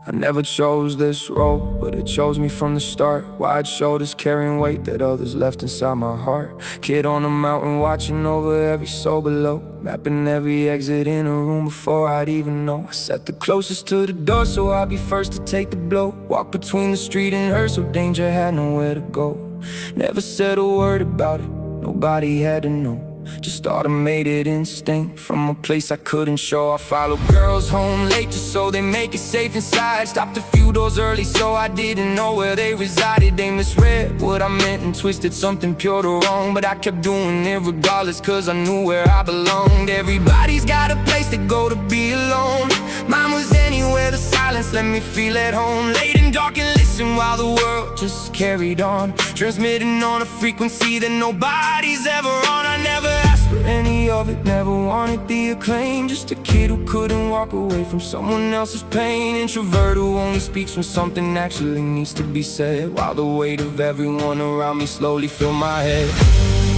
I never chose this road, but it chose me from the start. Wide shoulders carrying weight that others left inside my heart. Kid on the mountain watching over every soul below, mapping every exit in a room before I'd even know. I sat the closest to the door so I'd be first to take the blow. Walked between the street and her so danger had nowhere to go. Never said a word about it, nobody had to know. Just automated instinct from a place I couldn't show. I followed girls home late just so they make it safe inside. Stopped a few doors early so I didn't know where they resided. They misread what I meant and twisted something pure to wrong, but I kept doing it regardless cause I knew where I belonged. Everybody's got a place to go to be alone. Mine was anywhere the silence let me feel at home. Late and dark and listen while the world just carried on, transmitting on a frequency that nobody's ever on. I never asked for any of it, never wanted the acclaim. Just a kid who couldn't walk away from someone else's pain. Introvert who only speaks when something actually needs to be said, while the weight of everyone around me slowly filled my head.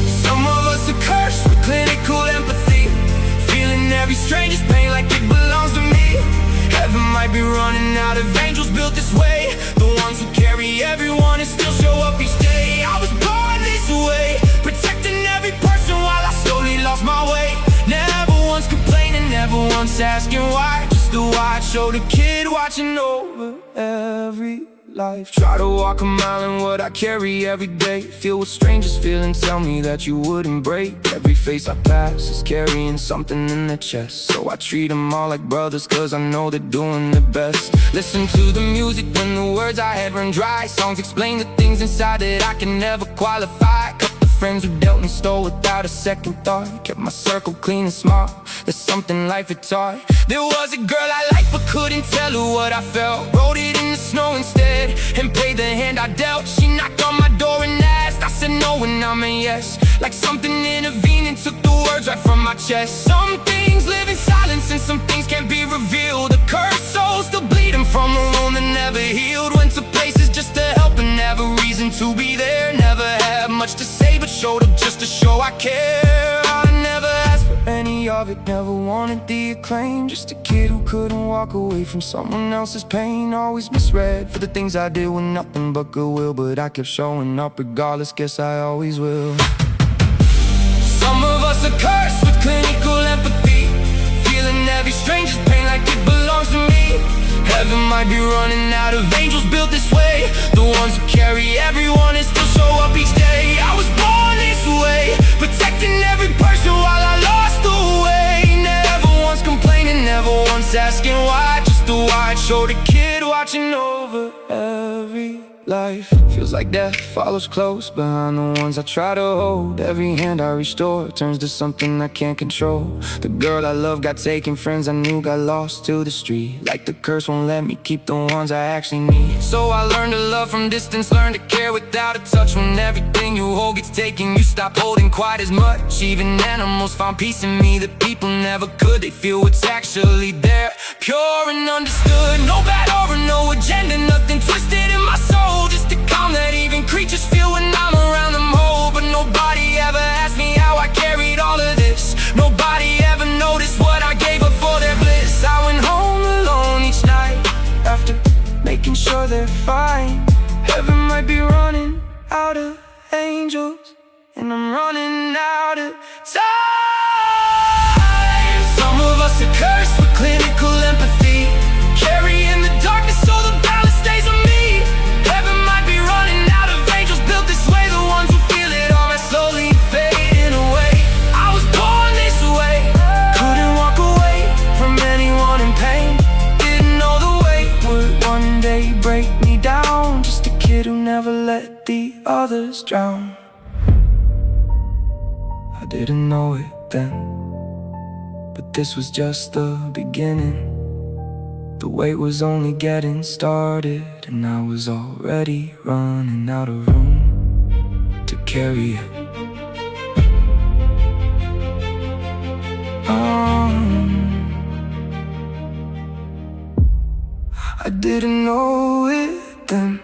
Some of us are cursed with clinical empathy, feeling every stranger's pain like it belongs to me. Heaven might be running out of angels built this way, the ones who carry everyone and still show up each day. I was born this way, protecting every person while I slowly lost my way. Never once complaining, never once asking why. Just a wide shoulder kid watching over every life. Try to walk a mile in what I carry every day. Feel what strangers feel and tell me that you wouldn't break. Every face I pass is carrying something in their chest, so I treat them all like brothers cause I know they're doing their best. Listen to the music when the words I had run dry. Songs explain the things inside that I can never qualify. Couple friends who dealt and stole without a second thought, kept my circle clean and smart. There's something life had taught. There was a girl I liked but couldn't tell her what I felt. Wrote it in the snow instead and paid the hand I dealt. She knocked on my door and asked, I said no and I meant yes. Like something intervened and took the words right from my chest. Some things live in silence and some things can't be revealed. A cursed soul still bleeding from a wound that never healed. Went to places just to help and never reason to be there. Never had much to say but showed up just to show I care. I never asked for any of it, never wanted the acclaim. Just a kid who couldn't walk away from someone else's pain. Always misread for the things I did with nothing but goodwill, but I kept showing up regardless, guess I always will. Some of us are cursed with clinical empathy, feeling every stranger's pain like it belongs to me. Heaven might be running out of angels built this way, the ones who carry everyone and still show up each day. I was born this way, protecting every person while I lost the way. Never once complaining, never once asking why. Just a wide-shouldered kid watching over every life. Feels like death follows close behind the ones I try to hold. Every hand I restore turns to something I can't control. The girl I love got taken, friends I knew got lost to the street. Like the curse won't let me keep the ones I actually need. So I learned to love from distance, learn to care without a touch. When everything you hold gets taken, you stop holding quite as much. Even animals find peace in me that people never could. They feel what's actually there, pure and understood. No bad aura, no agenda, nothing twisted in my soul. Just a calm that even creatures feel when I'm around them whole. But nobody ever asked me how I carried all of this. Nobody ever noticed what I gave up for their bliss. I went home alone each night after making sure they're fine. Heaven might be running out of angels and I'm running out of time. Some of us are cursed with clinical empathy, carrying the darkness so the balance stays on me. Heaven might be running out of angels built this way, the ones who feel it all might slowly fading away. I was born this way, couldn't walk away from anyone in pain. Didn't know the weight would one day break me down. Just a kid who never let the others drown. I didn't know it then, but this was just the beginning. The weight was only getting started, and I was already running out of room to carry it. I didn't know it then.